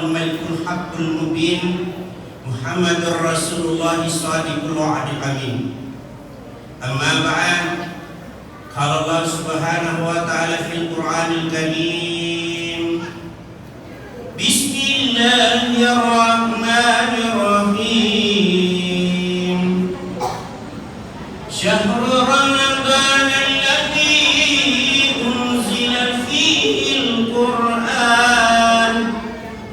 Allahul Malikul Haqqul Mubin Muhammadur Rasulullah Shadiqul Wa'dil Amin. Amma ba'd. Qala Allah Subhanahu wa ta'ala fil Qur'anil Karim. Bismillahirrahmanirrahim. Syahrul Ramadan alladzi unzila fihi al-Qur'an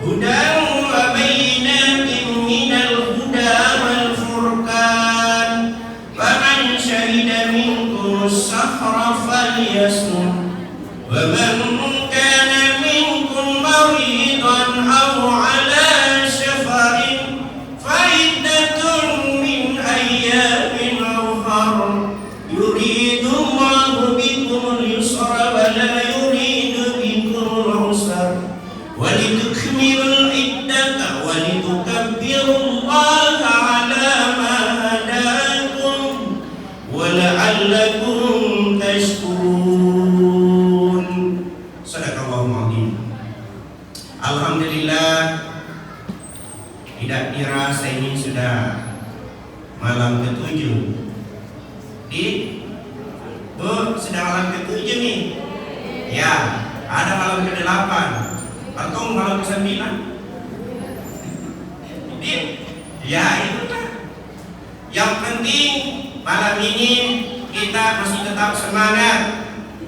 hudan wa bayyinatin minal huda wal furqan faman syahida minkum as-sahra falyasum wa man kana minkum maridan aw ala safarin fa iddatun min ayyamin ukhra yuridu Allahu bikumul yusra wa la yuridu bikumul usra wa litukmilul iddata wa litukabbirullaha ala ma hadakum wa la'allakum tashkurun. Sadaqallahul azim. Alhamdulillah, tidak dirasa ini sudah malam ke-7. Sudah malam ke-7 nih. Ya, ada malam ke-8 atau malam ke-9. Ya, itu kan. Yang penting malam ini kita masih tetap semangat.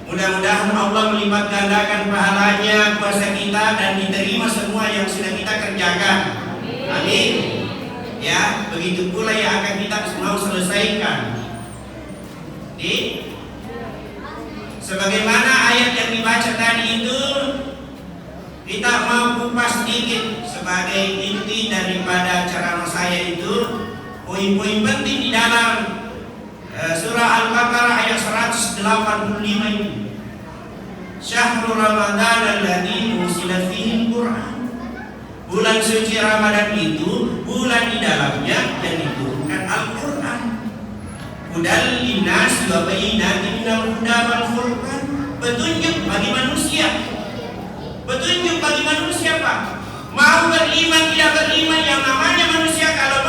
Mudah-mudahan Allah melipat gandakan pahalanya puasa kita dan diterima semua yang sudah kita kerjakan. Amin. Ya, begitu pula yang akan kita mau selesaikan. Sebagaimana ayat yang dibaca tadi itu, kita mau kupas sedikit sebagai inti daripada ceramah saya itu, poin-poin penting di dalam surah Al-Baqarah ayat 185 ini. Syahrul Ramadan alladzi unzila fihi al-Qur'an. Bulan suci Ramadan itu bulan di dalamnya yang diturunkan Al-Qur'an. Hudal linnas wa bayyinatin minal huda wal furqan. Petunjuk bagi manusia. Petunjuk bagi manusia, Pak. Mau beriman tidak beriman, yang namanya manusia kalau